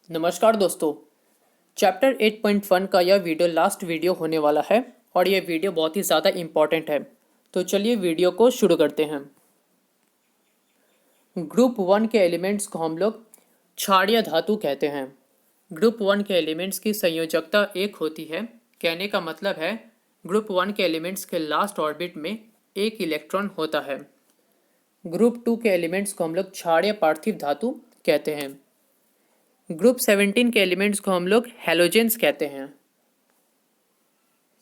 नमस्कार दोस्तों। चैप्टर 8.1 का यह वीडियो लास्ट वीडियो होने वाला है और यह वीडियो बहुत ही ज़्यादा इम्पॉर्टेंट है। तो चलिए वीडियो को शुरू करते हैं। ग्रुप वन के एलिमेंट्स को हम लोग क्षारीय धातु कहते हैं। ग्रुप वन के एलिमेंट्स की संयोजकता एक होती है। कहने का मतलब है ग्रुप वन के एलिमेंट्स के लास्ट ऑर्बिट में एक इलेक्ट्रॉन होता है। ग्रुप टू के एलिमेंट्स को हम लोग क्षारीय पार्थिव धातु कहते हैं। ग्रुप 17 के एलिमेंट्स को हम लोग हैलोजेंस कहते हैं।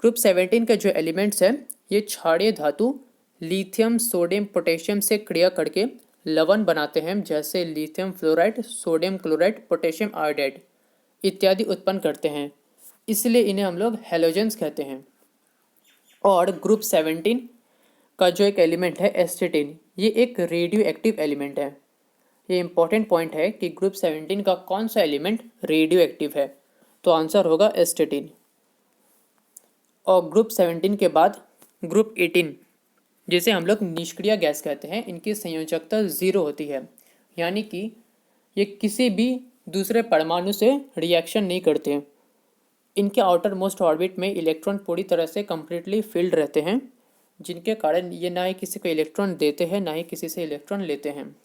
ग्रुप 17 के जो एलिमेंट्स हैं ये क्षारीय धातु लिथियम सोडियम पोटेशियम से क्रिया करके लवण बनाते हैं, जैसे lithium fluoride, sodium chloride, potassium iodide इत्यादि उत्पन्न करते हैं, इसलिए इन्हें हम लोग हैलोजेंस कहते हैं। और ग्रुप 17 का जो एक एलिमेंट है एस्टेटिन, ये एक रेडियो एक्टिव एलिमेंट है। ये इंपॉर्टेंट पॉइंट है कि ग्रुप 17 का कौन सा एलिमेंट रेडियो एक्टिव है, तो आंसर होगा एस्टेटिन। और ग्रुप 17 के बाद ग्रुप 18 जिसे हम लोग निष्क्रिय गैस कहते हैं, इनकी संयोजकता 0 होती है, यानी कि ये किसी भी दूसरे परमाणु से रिएक्शन नहीं करते हैं। इनके आउटर मोस्ट ऑर्बिट में इलेक्ट्रॉन पूरी तरह से कंप्लीटली फिल्ड रहते हैं, जिनके कारण ये ना ही किसी को इलेक्ट्रॉन देते हैं ना ही किसी से इलेक्ट्रॉन लेते हैं।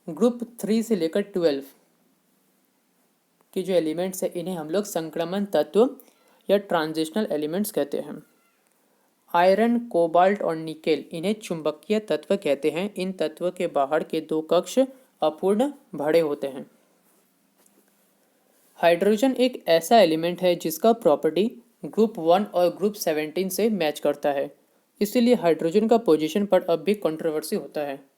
ग्रुप 3 से लेकर 12 की जो एलिमेंट्स है इन्हें हम लोग संक्रमण तत्व या ट्रांजिशनल एलिमेंट्स कहते हैं। आयरन, कोबाल्ट और निकेल इन्हें चुंबकीय तत्व कहते हैं। इन तत्व के बाहर के दो कक्ष अपूर्ण भरे होते हैं। हाइड्रोजन एक ऐसा एलिमेंट है जिसका प्रॉपर्टी ग्रुप 1 और ग्रुप 17 से मैच करता है, इसीलिए हाइड्रोजन का पोजीशन पर अब भी कंट्रोवर्सी होता है।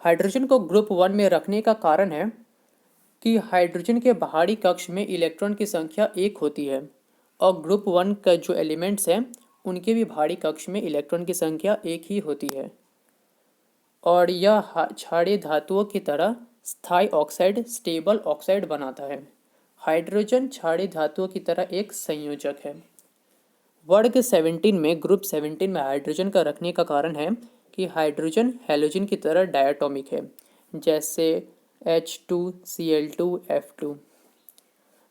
हाइड्रोजन को ग्रुप 1 में रखने का कारण है कि हाइड्रोजन के बाहरी कक्ष में इलेक्ट्रॉन की संख्या 1 होती है और ग्रुप 1 का जो एलिमेंट्स हैं उनके भी बाहरी कक्ष में इलेक्ट्रॉन की संख्या 1 ही होती है। और यह क्षारीय धातुओं की तरह स्थायी ऑक्साइड, स्टेबल ऑक्साइड बनाता है। हाइड्रोजन क्षारीय धातुओं की तरह एक संयोजक है। वर्ग 17 में ग्रुप 17 में हाइड्रोजन का रखने का कारण है कि हाइड्रोजन हैलोजन की तरह डायटोमिक है, जैसे H2Cl2F2।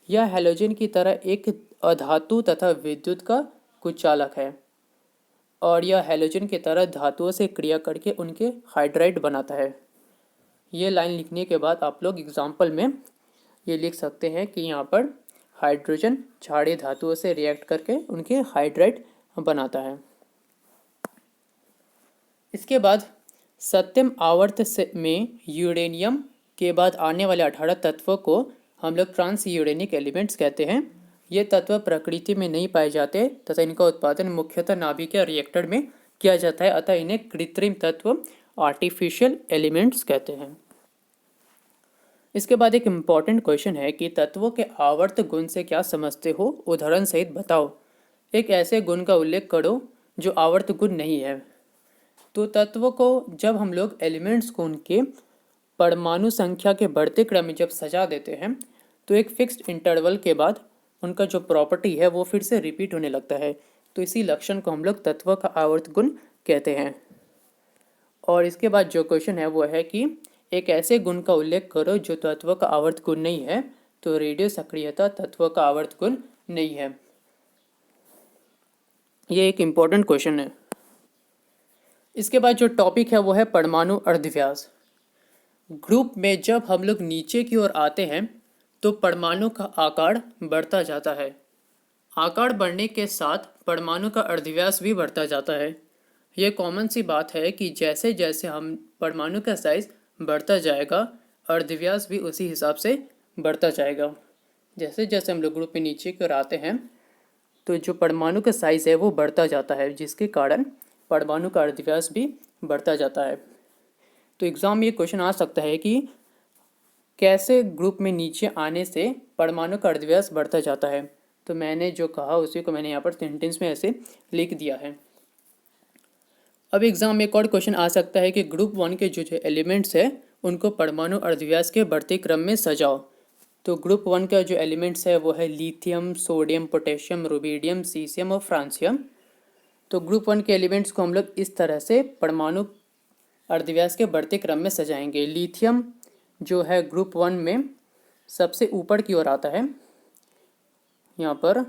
यह हैलोजन की तरह एक अधातु तथा विद्युत का कुचालक है और यह हैलोजन की तरह धातुओं से क्रिया करके उनके हाइड्राइड बनाता है। ये लाइन लिखने के बाद आप लोग एग्जाम्पल में ये लिख सकते हैं कि यहाँ पर हाइड्रोजन क्षारीय धातुओं से रिएक्ट करके उनके हाइड्राइड बनाता है। इसके बाद सत्यम आवर्त में यूरेनियम के बाद आने वाले 18 तत्वों को हम लोग ट्रांस यूरेनिक एलिमेंट्स कहते हैं। ये तत्व प्रकृति में नहीं पाए जाते तथा इनका उत्पादन मुख्यतः नाभिकीय रिएक्टर में किया जाता है, अतः इन्हें कृत्रिम तत्व आर्टिफिशियल एलिमेंट्स कहते हैं। इसके बाद एक इम्पॉर्टेंट क्वेश्चन है कि तत्वों के आवर्त गुण से क्या समझते हो, उदाहरण सहित बताओ। एक ऐसे गुण का उल्लेख करो जो आवर्त गुण नहीं है। तो तत्व को जब हम लोग एलिमेंट्स को उनके परमाणु संख्या के बढ़ते क्रम में जब सजा देते हैं तो एक फिक्स्ड इंटरवल के बाद उनका जो प्रॉपर्टी है वो फिर से रिपीट होने लगता है, तो इसी लक्षण को हम लोग तत्व का आवर्त गुण कहते हैं। और इसके बाद जो क्वेश्चन है वो है कि एक ऐसे गुण का उल्लेख करो जो तत्व का आवर्त गुण नहीं है, तो रेडियो सक्रियता तत्व का आवर्त गुण नहीं है। ये एक इम्पॉर्टेंट क्वेश्चन है। इसके बाद जो टॉपिक है वो है परमाणु अर्धव्यास। ग्रुप में जब हम लोग नीचे की ओर आते हैं तो परमाणु का आकार बढ़ता जाता है। आकार बढ़ने के साथ परमाणु का अर्धव्यास भी बढ़ता जाता है। यह कॉमन सी बात है कि जैसे जैसे हम परमाणु का साइज बढ़ता जाएगा अर्धव्यास भी उसी हिसाब से बढ़ता जाएगा। जैसे जैसे हम लोग ग्रुप में नीचे की ओर आते हैं तो जो परमाणु का साइज है वो बढ़ता जाता है, जिसके कारण परमाणु का अर्धव्यास भी बढ़ता जाता है। तो एग्ज़ाम में ये क्वेश्चन आ सकता है कि कैसे ग्रुप में नीचे आने से परमाणु का अर्धव्यास बढ़ता जाता है। तो मैंने जो कहा उसी को मैंने यहाँ पर सेंटेंस में ऐसे लिख दिया है। अब एग्ज़ाम में एक और क्वेश्चन आ सकता है कि ग्रुप 1 के जो एलिमेंट्स है उनको परमाणु अर्धव्यास के बढ़ते क्रम में सजाओ। तो ग्रुप 1 का जो एलिमेंट्स है वो है lithium, sodium, potassium, rubidium, caesium और फ्रांसियम। तो ग्रुप 1 के एलिमेंट्स को हम लोग इस तरह से परमाणु अर्धव्यास के बढ़ते क्रम में सजाएंगे। लिथियम जो है ग्रुप 1 में सबसे ऊपर की ओर आता है, यहाँ पर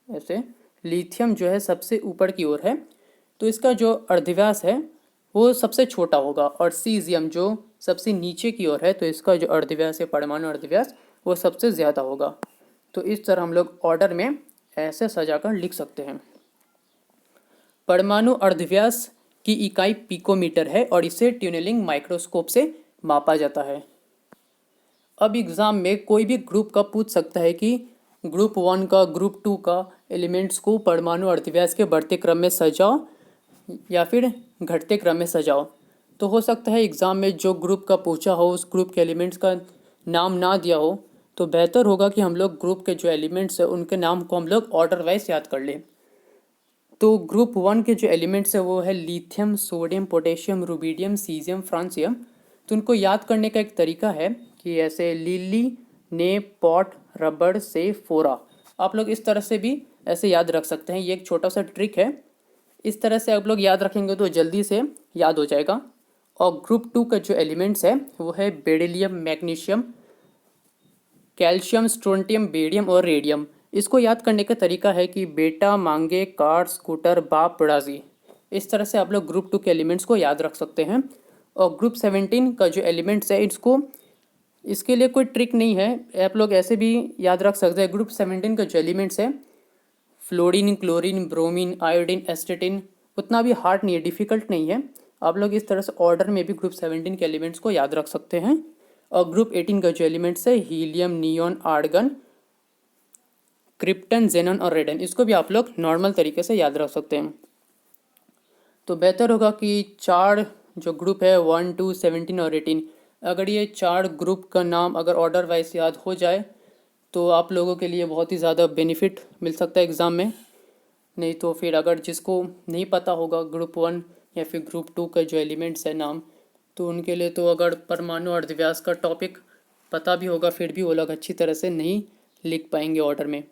ऐसे लिथियम जो है सबसे ऊपर की ओर है, तो इसका जो अर्धव्यास है वो सबसे छोटा होगा, और सीजियम जो सबसे नीचे की ओर है तो इसका जो अर्धव्यास है, परमाणु अर्धव्यास, वो सबसे ज़्यादा होगा। तो इस तरह हम लोग ऑर्डर में ऐसे सजाकर लिख सकते हैं। परमाणु अर्धव्यास की इकाई पिकोमीटर है और इसे ट्यूनेलिंग माइक्रोस्कोप से मापा जाता है। अब एग्ज़ाम में कोई भी ग्रुप का पूछ सकता है कि ग्रुप 1 का, ग्रुप 2 का एलिमेंट्स को परमाणु अर्धव्यास के बढ़ते क्रम में सजाओ या फिर घटते क्रम में सजाओ। तो हो सकता है एग्ज़ाम में जो ग्रुप का पूछा हो उस ग्रुप के एलिमेंट्स का नाम ना दिया हो, तो बेहतर होगा कि हम लोग ग्रुप के जो एलिमेंट्स हैं उनके नाम को हम लोग ऑर्डर वाइज याद कर लें। तो ग्रुप 1 के जो एलिमेंट्स है वो है lithium, sodium, potassium, rubidium, caesium, francium. तो उनको याद करने का एक तरीका है कि ऐसे लिली, ने, पॉट, रबड़ से, फोरा। आप लोग इस तरह से भी ऐसे याद रख सकते हैं, ये एक छोटा सा ट्रिक है। इस तरह से आप लोग याद रखेंगे तो जल्दी से याद हो जाएगा। और ग्रुप 2 का जो एलिमेंट्स है वो है beryllium, magnesium, calcium, strontium, barium और रेडियम। इसको याद करने का तरीका है कि बेटा मांगे कार, स्कूटर, बाप, बड़ाजी। इस तरह से आप लोग ग्रुप 2 के एलिमेंट्स को याद रख सकते हैं। और ग्रुप 17 का जो एलिमेंट्स है इसको, इसके लिए कोई ट्रिक नहीं है, आप लोग ऐसे भी याद रख सकते हैं। ग्रुप 17 का जो एलिमेंट्स है फ्लोरीन, क्लोरीन, ब्रोमीन, आयोडीन, एस्टेटिन, उतना भी हार्ड नहीं है, डिफ़िकल्ट नहीं है। आप लोग इस तरह से ऑर्डर में भी ग्रुप 17 के एलिमेंट्स को याद रख सकते हैं। और ग्रुप 18 का जो एलिमेंट्स है हीलियम, नियॉन, आर्गन, क्रिप्टन, जेनन और रेडन, इसको भी आप लोग नॉर्मल तरीके से याद रख सकते हैं। तो बेहतर होगा कि चार जो ग्रुप है 1, 2, 17 और 18, अगर ये चार ग्रुप का नाम अगर ऑर्डर वाइज याद हो जाए तो आप लोगों के लिए बहुत ही ज़्यादा बेनिफिट मिल सकता है एग्ज़ाम में। नहीं तो फिर अगर जिसको नहीं पता होगा ग्रुप 1 या फिर ग्रुप 2 का जो एलिमेंट्स है नाम, तो उनके लिए तो अगर परमाणु अर्धव्यास का टॉपिक पता भी होगा फिर भी वो लोग अच्छी तरह से नहीं लिख पाएंगे ऑर्डर में।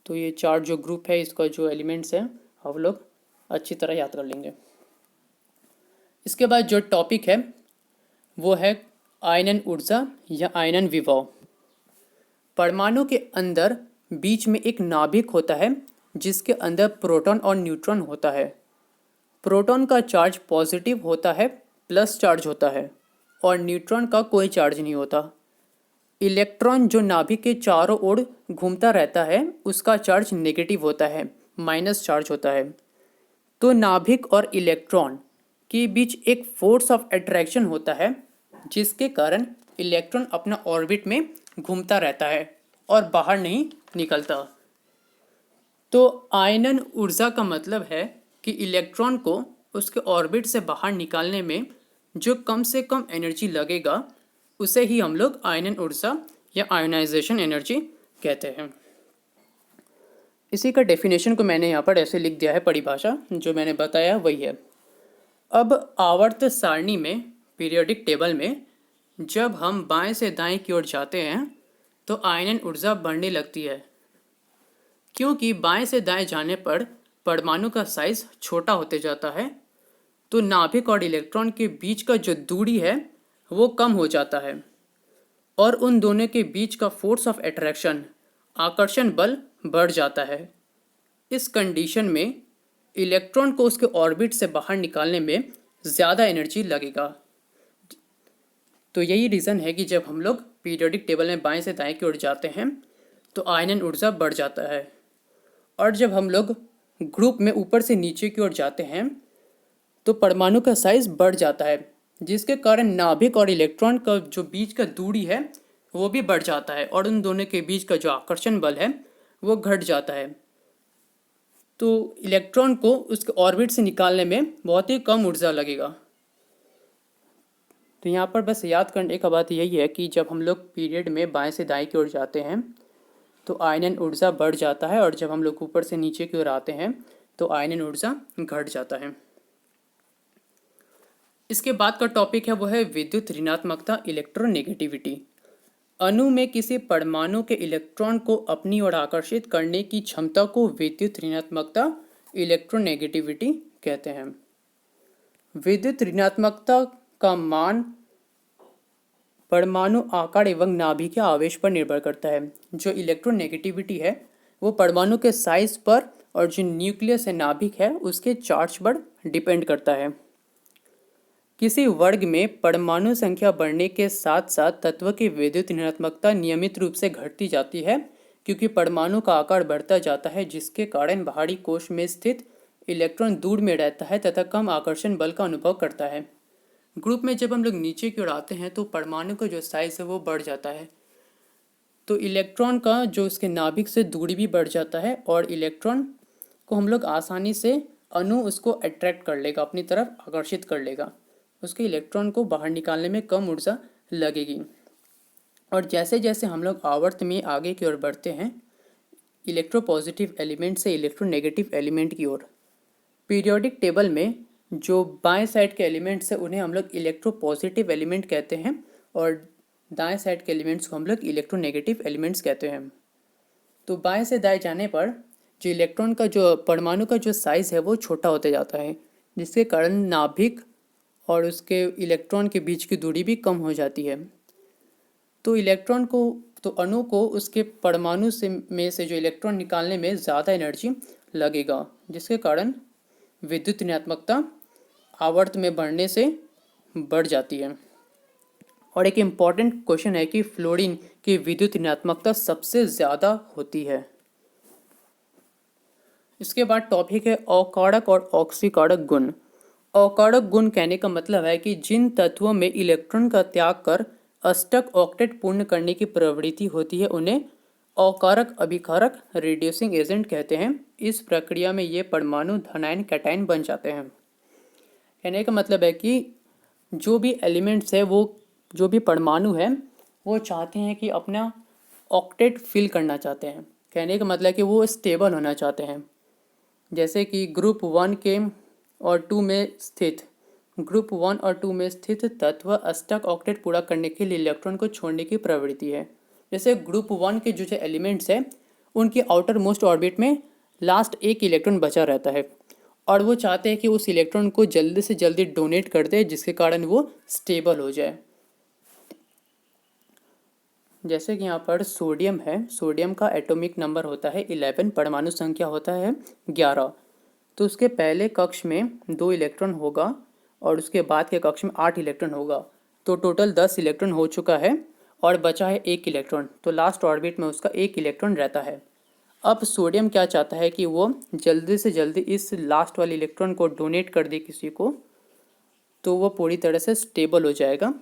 तो ये चार जो ग्रुप है इसका जो एलिमेंट्स हैं आप लोग अच्छी तरह याद कर लेंगे। इसके बाद जो टॉपिक है वो है आयनन ऊर्जा या आयनन विभव। परमाणु के अंदर बीच में एक नाभिक होता है जिसके अंदर प्रोटॉन और न्यूट्रॉन होता है। प्रोटॉन का चार्ज पॉजिटिव होता है, प्लस चार्ज होता है, और न्यूट्रॉन का कोई चार्ज नहीं होता। इलेक्ट्रॉन जो नाभिक के चारों ओर घूमता रहता है उसका चार्ज नेगेटिव होता है, माइनस चार्ज होता है। तो नाभिक और इलेक्ट्रॉन के बीच एक फोर्स ऑफ अट्रैक्शन होता है जिसके कारण इलेक्ट्रॉन अपना ऑर्बिट में घूमता रहता है और बाहर नहीं निकलता। तो आयनन ऊर्जा का मतलब है कि इलेक्ट्रॉन को उसके ऑर्बिट से बाहर निकालने में जो कम से कम एनर्जी लगेगा उसे ही हम लोग आयनन ऊर्जा या आयोनाइजेशन एनर्जी कहते हैं। इसी का डेफिनेशन को मैंने यहाँ पर ऐसे लिख दिया है, परिभाषा जो मैंने बताया वही है। अब आवर्त सारणी में, पीरियोडिक टेबल में, जब हम बाएं से दाएं की ओर जाते हैं तो आयनन ऊर्जा बढ़ने लगती है, क्योंकि बाएं से दाएं जाने पर परमाणु का साइज छोटा होते जाता है, तो नाभिक और इलेक्ट्रॉन के बीच का जो दूरी है वो कम हो जाता है और उन दोनों के बीच का फोर्स ऑफ अट्रैक्शन, आकर्षण बल, बढ़ जाता है। इस कंडीशन में इलेक्ट्रॉन को उसके ऑर्बिट से बाहर निकालने में ज़्यादा एनर्जी लगेगा। तो यही रीज़न है कि जब हम लोग पीरियोडिक टेबल में बाएं से दाएं की ओर जाते हैं तो आयनन ऊर्जा बढ़ जाता है, और जब हम लोग ग्रुप में ऊपर से नीचे की ओर जाते हैं तो परमाणु का साइज बढ़ जाता है, जिसके कारण नाभिक और इलेक्ट्रॉन का जो बीच का दूरी है वो भी बढ़ जाता है और उन दोनों के बीच का जो आकर्षण बल है वो घट जाता है। तो इलेक्ट्रॉन को उसके ऑर्बिट से निकालने में बहुत ही कम ऊर्जा लगेगा। तो यहाँ पर बस याद करने का बात यही है कि जब हम लोग पीरियड में बाएं से दाएं की ओर जाते हैं तो आयनन ऊर्जा बढ़ जाता है, और जब हम लोग ऊपर से नीचे की ओर आते हैं तो आयनन ऊर्जा घट जाता है। इसके बाद का टॉपिक है वो है विद्युत ऋणात्मकता, इलेक्ट्रोनेगेटिविटी। अणु में किसी परमाणु के इलेक्ट्रॉन को अपनी ओर आकर्षित करने की क्षमता को विद्युत ऋणात्मकता, इलेक्ट्रोनेगेटिविटी कहते हैं। विद्युत ऋणात्मकता का मान परमाणु आकार एवं नाभिक के आवेश पर निर्भर करता है। जो इलेक्ट्रोनेगेटिविटी है वो परमाणु के साइज पर और जो न्यूक्लियस है नाभिक है उसके चार्ज पर डिपेंड करता है। किसी वर्ग में परमाणु संख्या बढ़ने के साथ साथ तत्व की विद्युत ऋणात्मकता नियमित रूप से घटती जाती है, क्योंकि परमाणु का आकार बढ़ता जाता है, जिसके कारण बाहरी कोश में स्थित इलेक्ट्रॉन दूर में रहता है तथा कम आकर्षण बल का अनुभव करता है। ग्रुप में जब हम लोग नीचे की ओर आते हैं तो परमाणु का जो साइज है वो बढ़ जाता है, तो इलेक्ट्रॉन का जो उसके नाभिक से दूरी भी बढ़ जाता है और इलेक्ट्रॉन को हम लोग आसानी से अणु उसको अट्रैक्ट कर लेगा, अपनी तरफ आकर्षित कर लेगा, उसके इलेक्ट्रॉन को बाहर निकालने में कम ऊर्जा लगेगी। और जैसे जैसे हम लोग आवर्त में आगे की ओर बढ़ते हैं इलेक्ट्रोपॉजिटिव एलिमेंट से इलेक्ट्रोनेगेटिव एलिमेंट की ओर, पीरियोडिक टेबल में जो बाएं साइड के एलिमेंट्स हैं उन्हें हम लोग इलेक्ट्रोपॉजिटिव एलिमेंट कहते हैं और दाएं साइड के एलिमेंट्स को हम लोग इलेक्ट्रोनेगेटिव एलिमेंट्स कहते हैं। तो बाएं से दाएं जाने पर जो इलेक्ट्रॉन का जो परमाणु का जो साइज़ है वो छोटा होते जाता है, जिसके कारण नाभिक और उसके इलेक्ट्रॉन के बीच की दूरी भी कम हो जाती है। तो इलेक्ट्रॉन को तो अणु को उसके परमाणु से जो इलेक्ट्रॉन निकालने में ज़्यादा एनर्जी लगेगा, जिसके कारण विद्युत ऋणात्मकता आवर्त में बढ़ने से बढ़ जाती है। और एक इम्पॉर्टेंट क्वेश्चन है कि फ्लोरीन की विद्युत ऋणात्मकता सबसे ज़्यादा होती है। इसके बाद टॉपिक है अकारक और ऑक्सीकारक गुण। अकारक गुण कहने का मतलब है कि जिन तत्वों में इलेक्ट्रॉन का त्याग कर अष्टक ऑक्टेट पूर्ण करने की प्रवृत्ति होती है उन्हें अकारक अभिकारक रिड्यूसिंग एजेंट कहते हैं। इस प्रक्रिया में ये परमाणु धनायन कैटायन बन जाते हैं। कहने का मतलब है कि जो भी एलिमेंट्स है वो जो भी परमाणु है वो चाहते हैं कि अपना ऑक्टेट फिल करना चाहते हैं। कहने का मतलब है कि वो स्टेबल होना चाहते हैं। जैसे कि ग्रुप 1 के और 2 में स्थित तत्व अष्टक ऑक्टेट पूरा करने के लिए इलेक्ट्रॉन को छोड़ने की प्रवृत्ति है। जैसे ग्रुप 1 के जो एलिमेंट्स हैं उनके आउटर मोस्ट ऑर्बिट में लास्ट एक इलेक्ट्रॉन बचा रहता है और वो चाहते हैं कि उस इलेक्ट्रॉन को जल्दी से जल्दी डोनेट कर दे, जिसके कारण वो स्टेबल हो जाए। जैसे कि यहाँ पर सोडियम है, सोडियम का एटॉमिक नंबर होता है 11, परमाणु संख्या होता है 11। तो उसके पहले कक्ष में 2 इलेक्ट्रॉन होगा और उसके बाद के कक्ष में 8 इलेक्ट्रॉन होगा, तो टोटल 10 इलेक्ट्रॉन हो चुका है और बचा है 1 इलेक्ट्रॉन, तो लास्ट ऑर्बिट में उसका 1 इलेक्ट्रॉन रहता है। अब सोडियम क्या चाहता है कि वो जल्दी से जल्दी इस लास्ट वाले इलेक्ट्रॉन को डोनेट कर दे किसी को, तो वो पूरी तरह से स्टेबल हो जाएगा,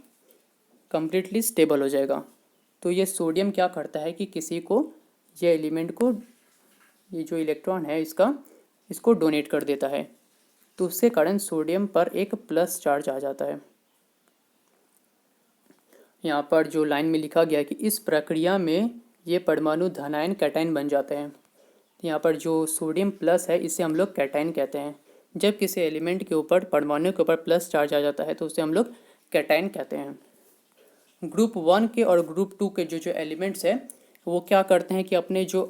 कम्प्लीटली स्टेबल हो जाएगा। तो ये सोडियम क्या करता है कि किसी को ये एलिमेंट को, ये जो इलेक्ट्रॉन है इसको डोनेट कर देता है, तो उसके कारण सोडियम पर एक प्लस चार्ज आ जाता है। यहाँ पर जो लाइन में लिखा गया है कि इस प्रक्रिया में ये परमाणु धनायन कैटायन बन जाते हैं। यहाँ पर जो सोडियम प्लस है इसे हम लोग कैटायन कहते हैं। जब किसी एलिमेंट के ऊपर परमाणु के ऊपर प्लस चार्ज आ जाता है तो उसे हम लोग कैटायन कहते हैं। ग्रुप 1 के और ग्रुप 2 के जो एलिमेंट्स है वो क्या करते हैं कि अपने जो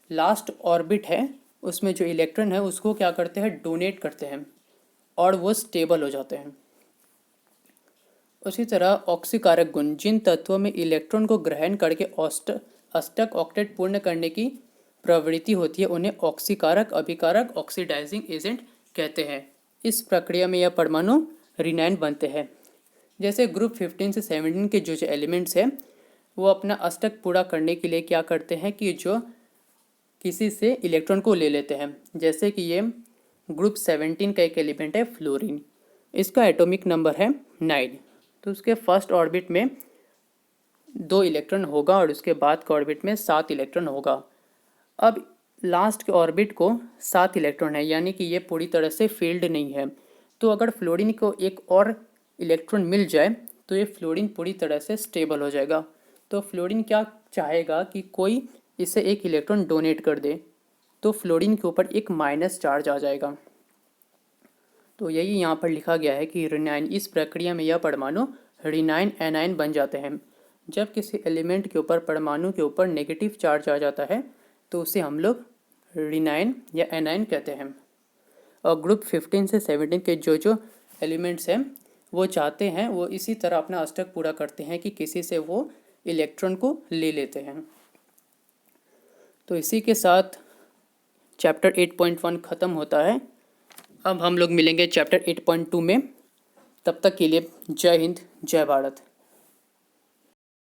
लास्ट ऑर्बिट है उसमें जो इलेक्ट्रॉन है उसको क्या करते हैं, डोनेट करते हैं और वो स्टेबल हो जाते हैं। उसी तरह ऑक्सीकारक गुण, जिन तत्वों में इलेक्ट्रॉन को ग्रहण करके अष्टक ऑक्टेट पूर्ण करने की प्रवृत्ति होती है उन्हें ऑक्सीकारक अभिकारक ऑक्सीडाइजिंग एजेंट कहते हैं। इस प्रक्रिया में यह परमाणु रिनाइन बनते हैं। जैसे ग्रुप 15 से 17 के जो एलिमेंट्स हैं वो अपना अष्टक पूरा करने के लिए क्या करते हैं कि जो किसी से इलेक्ट्रॉन को ले लेते हैं। जैसे कि ये ग्रुप 17 का एक एलिमेंट है फ्लोरीन, इसका एटॉमिक नंबर है 9, तो उसके फर्स्ट ऑर्बिट में 2 इलेक्ट्रॉन होगा और उसके बाद के ऑर्बिट में 7 इलेक्ट्रॉन होगा। अब लास्ट के ऑर्बिट को 7 इलेक्ट्रॉन है, यानी कि ये पूरी तरह से फील्ड नहीं है। तो अगर फ्लोरीन को एक और इलेक्ट्रॉन मिल जाए तो ये फ्लोरीन पूरी तरह से स्टेबल हो जाएगा। तो फ्लोरीन क्या चाहेगा कि कोई इसे एक इलेक्ट्रॉन डोनेट कर दे, तो फ्लोरीन के ऊपर एक माइनस चार्ज आ जाएगा। तो यही यहाँ पर लिखा गया है कि रिनाइन, इस प्रक्रिया में यह परमाणु रिनाइन एनाइन बन जाते हैं। जब किसी एलिमेंट के ऊपर परमाणु के ऊपर नेगेटिव चार्ज आ जाता है तो उसे हम लोग रिनाइन या एनाइन कहते हैं। और ग्रुप 15 से 17 के जो एलिमेंट्स हैं वो चाहते हैं, वो इसी तरह अपना अष्टक पूरा करते हैं कि किसी से वो इलेक्ट्रॉन को ले लेते हैं। तो इसी के साथ चैप्टर 8.1 ख़त्म होता है। अब हम लोग मिलेंगे चैप्टर 8.2 में। तब तक के लिए जय हिंद, जय भारत।